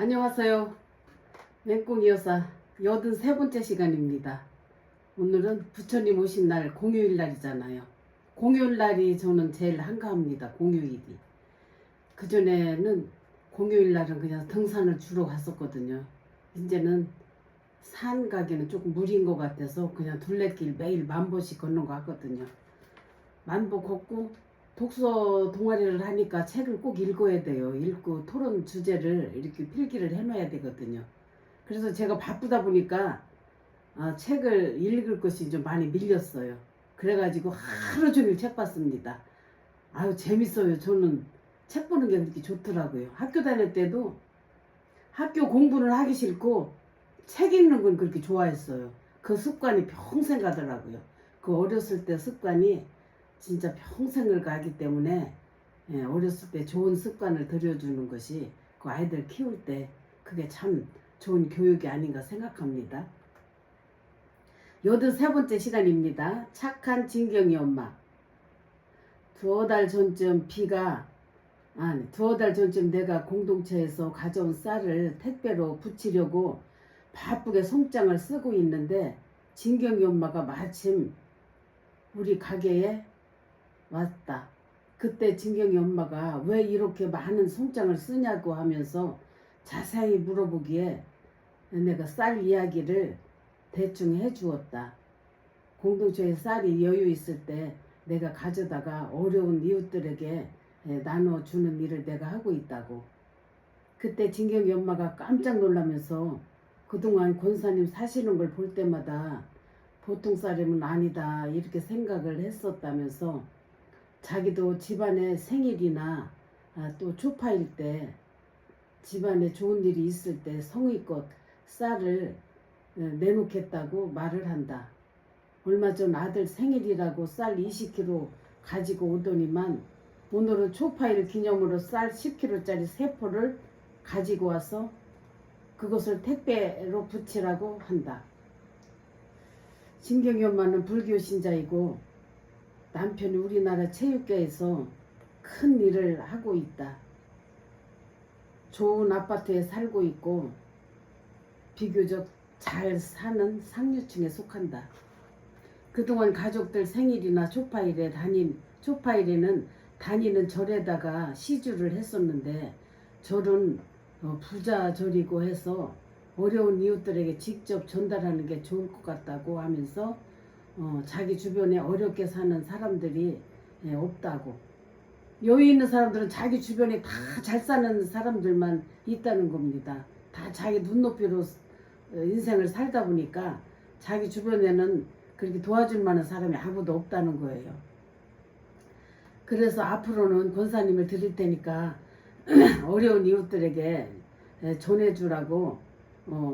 안녕하세요. 맹꽁이 여사 83번째 시간입니다. 오늘은 부처님 오신 날 공휴일 날이잖아요. 공휴일 날이 저는 제일 한가합니다. 공휴일이. 그전에는 공휴일 날은 그냥 등산을 주로 갔었거든요. 이제는 산 가기는 조금 무리인 것 같아서 그냥 둘레길 매일 10,000보씩 걷는 것 같거든요. 10,000보 걷고 독서 동아리를 하니까 책을 꼭 읽어야 돼요. 읽고 토론 주제를 이렇게 필기를 해놔야 되거든요. 그래서 제가 바쁘다 보니까 책을 읽을 것이 좀 많이 밀렸어요. 그래가지고 하루 종일 책 봤습니다. 아유 재밌어요. 저는 책 보는 게 그렇게 좋더라고요. 학교 다닐 때도 학교 공부는 하기 싫고 책 읽는 건 그렇게 좋아했어요. 그 습관이 평생 가더라고요. 그 어렸을 때 습관이 진짜 평생을 가기 때문에 어렸을 때 좋은 습관을 들여주는 것이 그 아이들 키울 때 그게 참 좋은 교육이 아닌가 생각합니다. 83번째 시간입니다. 착한 진경이 엄마. 두어 달 전쯤 내가 공동체에서 가져온 쌀을 택배로 붙이려고 바쁘게 송장을 쓰고 있는데 진경이 엄마가 마침 우리 가게에 왔다. 그때 진경이 엄마가 왜 이렇게 많은 송장을 쓰냐고 하면서 자세히 물어보기에 내가 쌀 이야기를 대충 해주었다. 공동체에 쌀이 여유 있을 때 내가 가져다가 어려운 이웃들에게 나눠주는 일을 내가 하고 있다고. 그때 진경이 엄마가 깜짝 놀라면서 그동안 권사님 사시는 걸 볼 때마다 보통 사람은 아니다 이렇게 생각을 했었다면서 자기도 집안에 생일이나 또 초파일 때 집안에 좋은 일이 있을 때 성의껏 쌀을 내놓겠다고 말을 한다. 얼마 전 아들 생일이라고 쌀 20kg 가지고 오더니만 오늘은 초파일 기념으로 쌀 10kg짜리 3포를 가지고 와서 그것을 택배로 붙이라고 한다. 진경이 엄마는 불교 신자이고 남편이 우리나라 체육계에서 큰 일을 하고 있다. 좋은 아파트에 살고 있고 비교적 잘 사는 상류층에 속한다. 그동안 가족들 생일이나 초파일에는 다니는 절에다가 시주를 했었는데 절은 부자 절이고 해서 어려운 이웃들에게 직접 전달하는 게 좋을 것 같다고 하면서 자기 주변에 어렵게 사는 사람들이 없다고. 여유 있는 사람들은 자기 주변에 다 잘 사는 사람들만 있다는 겁니다. 다 자기 눈높이로 인생을 살다 보니까 자기 주변에는 그렇게 도와줄 만한 사람이 아무도 없다는 거예요. 그래서 앞으로는 권사님을 드릴 테니까 어려운 이웃들에게 전해주라고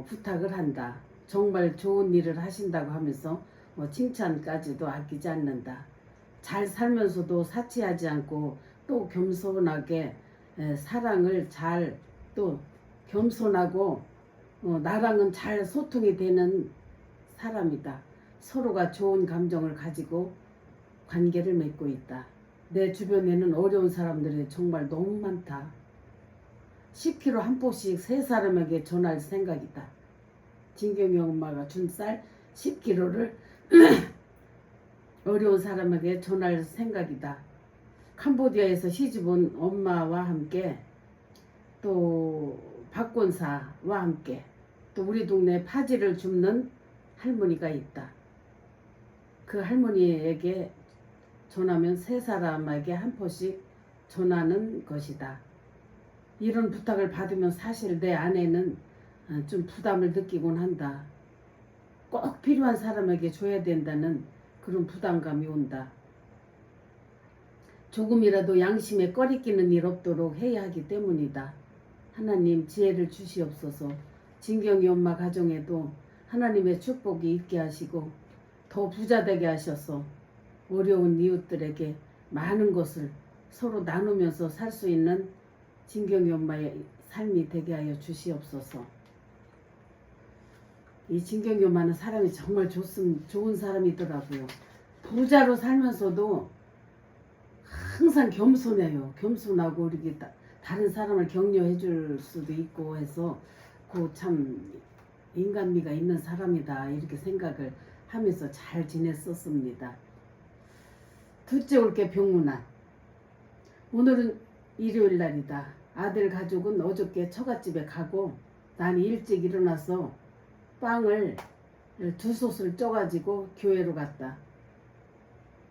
부탁을 한다. 정말 좋은 일을 하신다고 하면서 칭찬까지도 아끼지 않는다. 잘 살면서도 사치하지 않고 또 겸손하게 사랑을 잘 또 겸손하고 나랑은 잘 소통이 되는 사람이다. 서로가 좋은 감정을 가지고 관계를 맺고 있다. 내 주변에는 어려운 사람들이 정말 너무 많다. 10kg 한 포씩 3사람에게 전할 생각이다. 진경이 엄마가 준 쌀 10kg를 어려운 사람에게 전할 생각이다. 캄보디아에서 시집온 엄마와 함께 또 박권사와 함께 또 우리 동네 파지를 줍는 할머니가 있다. 그 할머니에게 전하면 3사람에게 한 포씩 전하는 것이다. 이런 부탁을 받으면 사실 내 아내는 좀 부담을 느끼곤 한다. 꼭 필요한 사람에게 줘야 된다는 그런 부담감이 온다. 조금이라도 양심에 꺼리끼는 일 없도록 해야 하기 때문이다. 하나님 지혜를 주시옵소서. 진경이 엄마 가정에도 하나님의 축복이 있게 하시고 더 부자 되게 하셔서 어려운 이웃들에게 많은 것을 서로 나누면서 살 수 있는 진경이 엄마의 삶이 되게 하여 주시옵소서. 이 진경이 엄마는 사람이 정말 좋은 사람이더라고요. 부자로 살면서도 항상 겸손해요. 겸손하고 이렇게 다른 사람을 격려해 줄 수도 있고 해서 그 참 인간미가 있는 사람이다 이렇게 생각을 하면서 잘 지냈었습니다. 둘째 올게 병문안. 오늘은 일요일 날이다. 아들 가족은 어저께 처갓집에 가고 난 일찍 일어나서 빵을 2솥을 쪄가지고 교회로 갔다.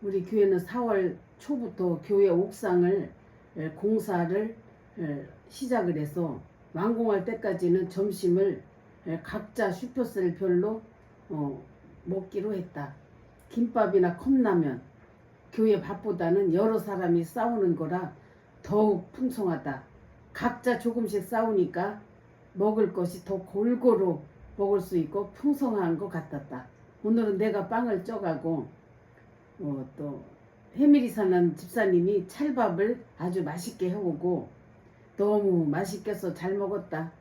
우리 교회는 4월 초부터 교회 옥상을 공사를 시작을 해서 완공할 때까지는 점심을 각자 슈퍼셀별로 먹기로 했다. 김밥이나 컵라면, 교회 밥보다는 여러 사람이 싸우는 거라 더욱 풍성하다. 각자 조금씩 싸우니까 먹을 것이 더 골고루 먹을 수 있고 풍성한 것 같았다. 오늘은 내가 빵을 쪄가고 또 해밀이 사는 집사님이 찰밥을 아주 맛있게 해오고 너무 맛있게서 잘 먹었다.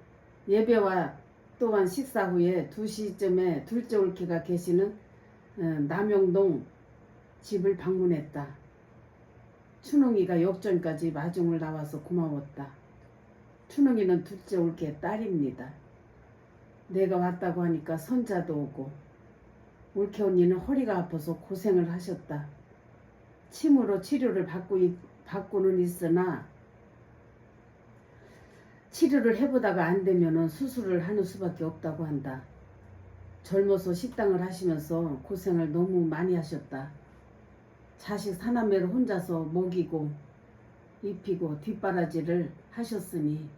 예배와 또한 식사 후에 2시쯤에 둘째 올케가 계시는 남영동 집을 방문했다. 춘웅이가 역전까지 마중을 나와서 고마웠다. 춘웅이는 둘째 올케의 딸입니다. 내가 왔다고 하니까 손자도 오고 올케 언니는 허리가 아파서 고생을 하셨다. 침으로 치료를 받고는 있으나 치료를 해보다가 안 되면은 수술을 하는 수밖에 없다고 한다. 젊어서 식당을 하시면서 고생을 너무 많이 하셨다. 자식 사남매를 혼자서 먹이고 입히고 뒷바라지를 하셨으니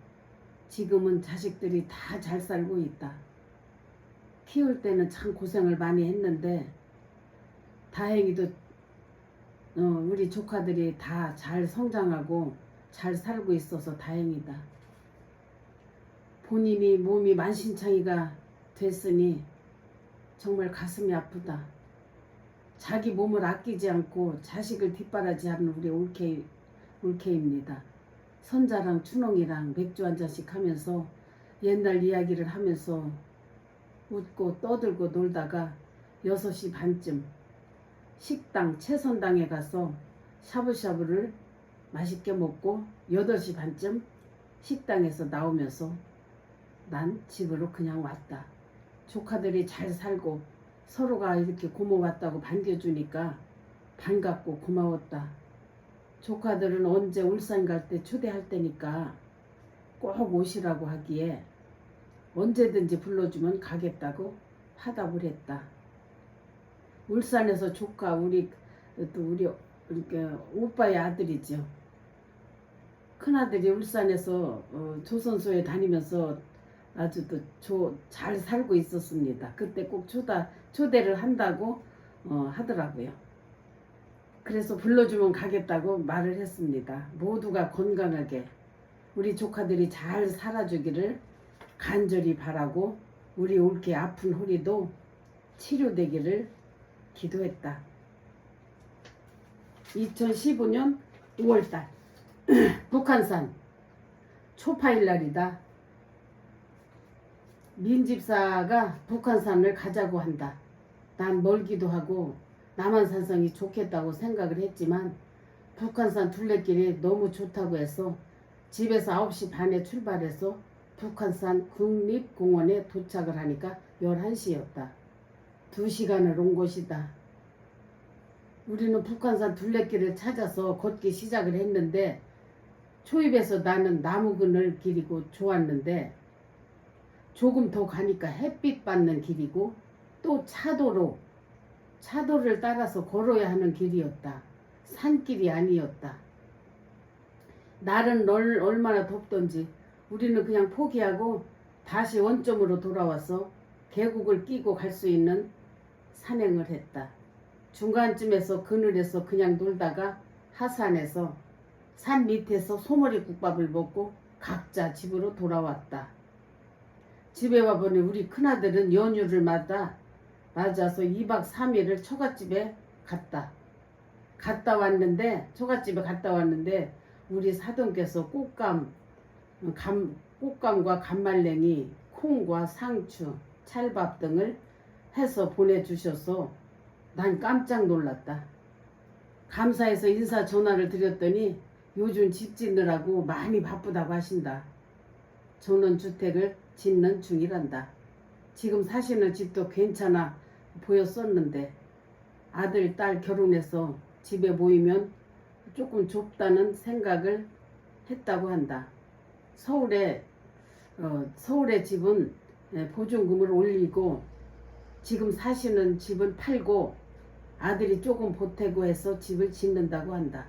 지금은 자식들이 다 잘 살고 있다. 키울 때는 참 고생을 많이 했는데 다행히도 우리 조카들이 다 잘 성장하고 잘 살고 있어서 다행이다. 본인이 몸이 만신창이가 됐으니 정말 가슴이 아프다. 자기 몸을 아끼지 않고 자식을 뒷바라지하는 우리 올케입니다. 선자랑 춘홍이랑 맥주 한 잔씩 하면서 옛날 이야기를 하면서 웃고 떠들고 놀다가 6시 반쯤 식당 채선당에 가서 샤브샤브를 맛있게 먹고 8시 반쯤 식당에서 나오면서 난 집으로 그냥 왔다. 조카들이 잘 살고 서로가 이렇게 고마웠다고 반겨주니까 반갑고 고마웠다. 조카들은 언제 울산 갈 때 초대할 테니까 꼭 오시라고 하기에 언제든지 불러주면 가겠다고 화답을 했다. 울산에서 조카 우리 오빠의 아들이죠. 큰아들이 울산에서 조선소에 다니면서 아주 잘 살고 있었습니다. 그때 꼭 초대를 한다고 하더라고요. 그래서 불러주면 가겠다고 말을 했습니다. 모두가 건강하게 우리 조카들이 잘 살아주기를 간절히 바라고 우리 올케 아픈 허리도 치료되기를 기도했다. 2015년 5월달 북한산 초파일 날이다. 민집사가 북한산을 가자고 한다. 난 멀기도 하고 남한산성이 좋겠다고 생각을 했지만 북한산 둘레길이 너무 좋다고 해서 집에서 9시 반에 출발해서 북한산 국립공원에 도착을 하니까 11시였다. 2시간을 온 곳이다. 우리는 북한산 둘레길을 찾아서 걷기 시작을 했는데 초입에서 나는 나무 그늘 길이고 좋았는데 조금 더 가니까 햇빛 받는 길이고 또 차도를 따라서 걸어야 하는 길이었다. 산길이 아니었다. 날은 얼마나 덥던지 우리는 그냥 포기하고 다시 원점으로 돌아와서 계곡을 끼고 갈 수 있는 산행을 했다. 중간쯤에서 그늘에서 그냥 놀다가 하산해서 산 밑에서 소머리 국밥을 먹고 각자 집으로 돌아왔다. 집에 와보니 우리 큰아들은 연휴를 맞아서 2박 3일을 처갓집에 처갓집에 갔다 왔는데 우리 사돈께서 꽃감과 간말랭이, 콩과 상추, 찰밥 등을 해서 보내주셔서 난 깜짝 놀랐다. 감사해서 인사 전화를 드렸더니 요즘 집 짓느라고 많이 바쁘다고 하신다. 전원주택을 짓는 중이란다. 지금 사시는 집도 괜찮아 보였었는데 아들, 딸 결혼해서 집에 모이면 조금 좁다는 생각을 했다고 한다. 서울의 집은 보증금을 올리고 지금 사시는 집은 팔고 아들이 조금 보태고 해서 집을 짓는다고 한다.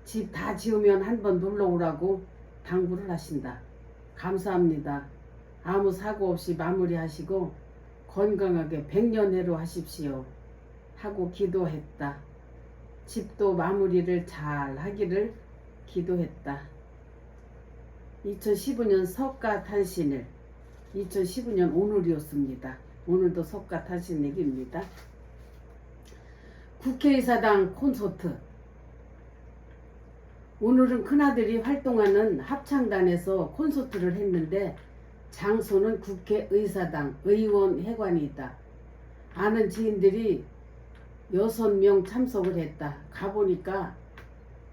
집 다 지으면 한번 놀러 오라고 당부를 하신다. 감사합니다. 아무 사고 없이 마무리하시고 건강하게 100년해로 하십시오. 하고 기도했다. 집도 마무리를 잘 하기를 기도했다. 2015년 석가탄신일, 2015년 오늘이었습니다. 오늘도 석가탄신일입니다. 국회의사당 콘서트. 오늘은 큰아들이 활동하는 합창단에서 콘서트를 했는데 장소는 국회의사당 의원회관이다. 아는 지인들이 6명 참석을 했다. 가보니까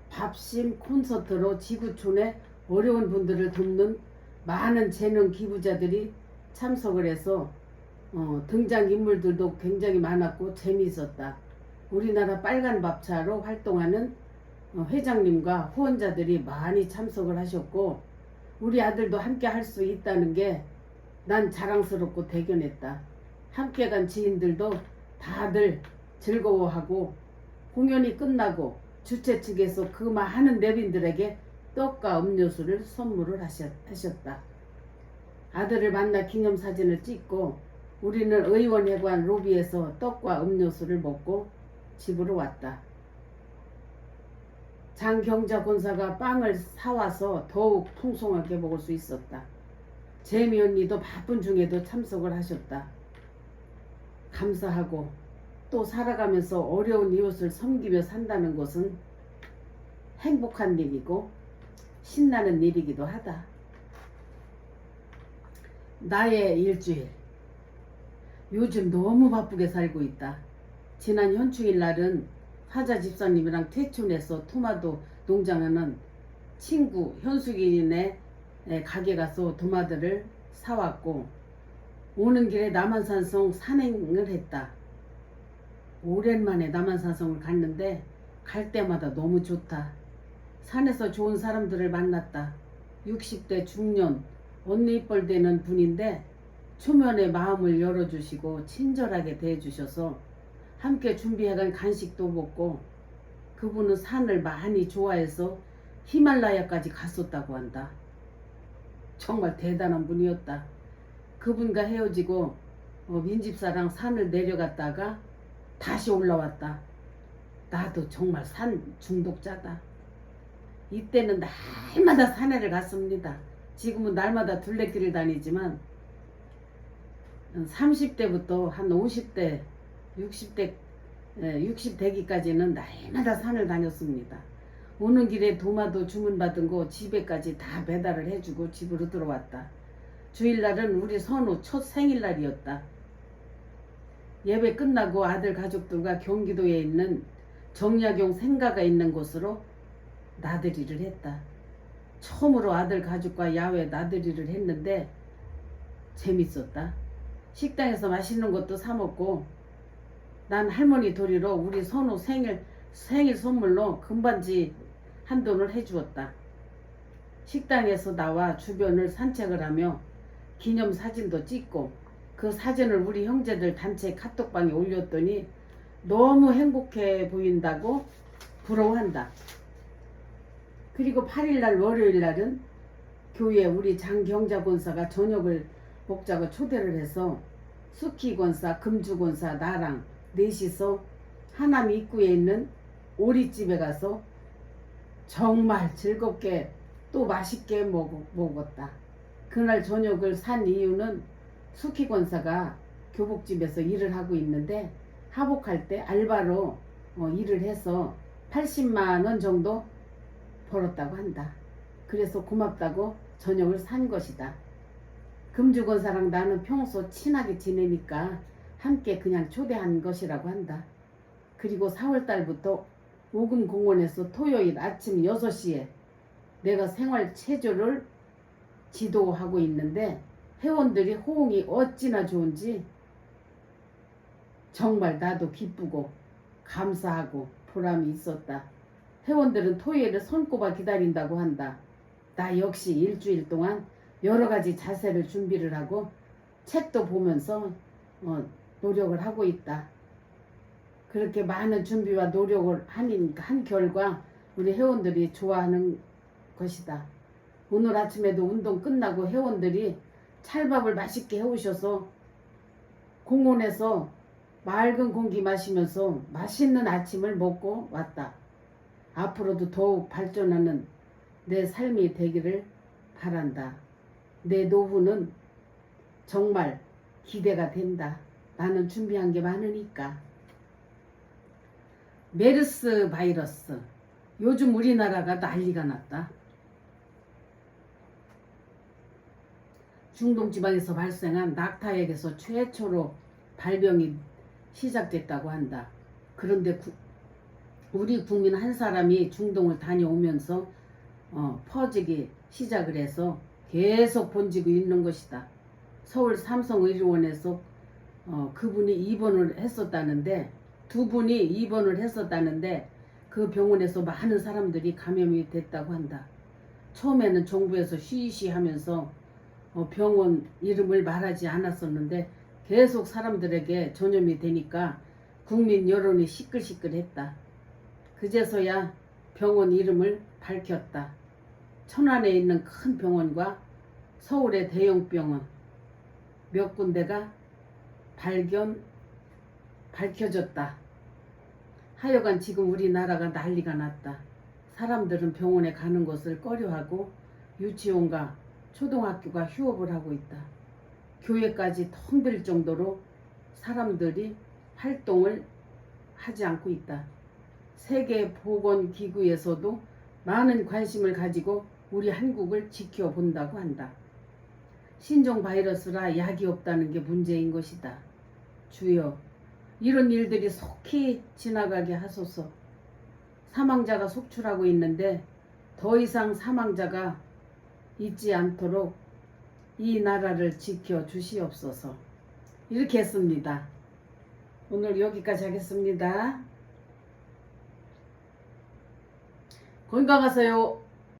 밥심 콘서트로 지구촌의 어려운 분들을 돕는 많은 재능 기부자들이 참석을 해서 등장인물들도 굉장히 많았고 재미있었다. 우리나라 빨간밥차로 활동하는 회장님과 후원자들이 많이 참석을 하셨고 우리 아들도 함께 할 수 있다는 게 난 자랑스럽고 대견했다. 함께 간 지인들도 다들 즐거워하고 공연이 끝나고 주최 측에서 그 많은 내빈들에게 떡과 음료수를 선물을 하셨다. 아들을 만나 기념사진을 찍고 우리는 의원회관 로비에서 떡과 음료수를 먹고 집으로 왔다. 장경자 권사가 빵을 사와서 더욱 풍성하게 먹을 수 있었다. 재미 언니도 바쁜 중에도 참석을 하셨다. 감사하고 또 살아가면서 어려운 이웃을 섬기며 산다는 것은 행복한 일이고 신나는 일이기도 하다. 나의 일주일. 요즘 너무 바쁘게 살고 있다. 지난 현충일 날은 사자 집사님이랑 퇴촌해서 토마토 농장하는 친구 현숙이네 가게 가서 토마토를 사왔고 오는 길에 남한산성 산행을 했다. 오랜만에 남한산성을 갔는데 갈 때마다 너무 좋다. 산에서 좋은 사람들을 만났다. 60대 중년 언니 이뻘 되는 분인데 초면에 마음을 열어주시고 친절하게 대해주셔서 함께 준비해간 간식도 먹고 그분은 산을 많이 좋아해서 히말라야까지 갔었다고 한다. 정말 대단한 분이었다. 그분과 헤어지고 민집사랑 산을 내려갔다가 다시 올라왔다. 나도 정말 산 중독자다. 이때는 날마다 산에를 갔습니다. 지금은 날마다 둘레길을 다니지만 30대부터 한 50대 60 되기까지는 날마다 산을 다녔습니다. 오는 길에 도마도 주문받은 거 집에까지 다 배달을 해주고 집으로 들어왔다. 주일날은 우리 선우 첫 생일날이었다. 예배 끝나고 아들 가족들과 경기도에 있는 정약용 생가가 있는 곳으로 나들이를 했다. 처음으로 아들 가족과 야외 나들이를 했는데 재밌었다. 식당에서 맛있는 것도 사 먹고 난 할머니 도리로 우리 선우 생일 선물로 금반지 한 돈을 해주었다. 식당에서 나와 주변을 산책을 하며 기념사진도 찍고 그 사진을 우리 형제들 단체 카톡방에 올렸더니 너무 행복해 보인다고 부러워한다. 그리고 8일날 월요일날은 교회 우리 장경자 권사가 저녁을 먹자고 초대를 해서 수키 권사, 금주 권사, 나랑 넷이서 하남 입구에 있는 오리집에 가서 정말 즐겁게 또 맛있게 먹었다. 그날 저녁을 산 이유는 수키 권사가 교복집에서 일을 하고 있는데 하복할 때 알바로 일을 해서 80만 원 정도 벌었다고 한다. 그래서 고맙다고 저녁을 산 것이다. 금주 권사랑 나는 평소 친하게 지내니까 함께 그냥 초대한 것이라고 한다. 그리고 4월달부터 오금공원에서 토요일 아침 6시에 내가 생활 체조를 지도하고 있는데 회원들이 호응이 어찌나 좋은지 정말 나도 기쁘고 감사하고 보람이 있었다. 회원들은 토요일을 손꼽아 기다린다고 한다. 나 역시 일주일 동안 여러 가지 자세를 준비를 하고 책도 보면서 노력을 하고 있다. 그렇게 많은 준비와 노력을 한 결과 우리 회원들이 좋아하는 것이다. 오늘 아침에도 운동 끝나고 회원들이 찰밥을 맛있게 해오셔서 공원에서 맑은 공기 마시면서 맛있는 아침을 먹고 왔다. 앞으로도 더욱 발전하는 내 삶이 되기를 바란다. 내 노후는 정말 기대가 된다. 나는 준비한 게 많으니까. 메르스 바이러스. 요즘 우리나라가 난리가 났다. 중동 지방에서 발생한 낙타액에서 최초로 발병이 시작됐다고 한다. 그런데 우리 국민 한 사람이 중동을 다녀오면서 퍼지기 시작을 해서 계속 번지고 있는 것이다. 서울 삼성의료원에서 그분이 입원을 했었다는데 두 분이 입원을 했었다는데 그 병원에서 많은 사람들이 감염이 됐다고 한다. 처음에는 정부에서 쉬쉬하면서 병원 이름을 말하지 않았었는데 계속 사람들에게 전염이 되니까 국민 여론이 시끌시끌했다. 그제서야 병원 이름을 밝혔다. 천안에 있는 큰 병원과 서울의 대형 병원 몇 군데가 밝혀졌다. 하여간 지금 우리나라가 난리가 났다. 사람들은 병원에 가는 것을 꺼려하고 유치원과 초등학교가 휴업을 하고 있다. 교회까지 텅 빌 정도로 사람들이 활동을 하지 않고 있다. 세계보건기구에서도 많은 관심을 가지고 우리 한국을 지켜본다고 한다. 신종 바이러스라 약이 없다는 게 문제인 것이다. 주여, 이런 일들이 속히 지나가게 하소서. 사망자가 속출하고 있는데 더 이상 사망자가 있지 않도록 이 나라를 지켜주시옵소서. 이렇게 했습니다. 오늘 여기까지 하겠습니다. 건강하세요.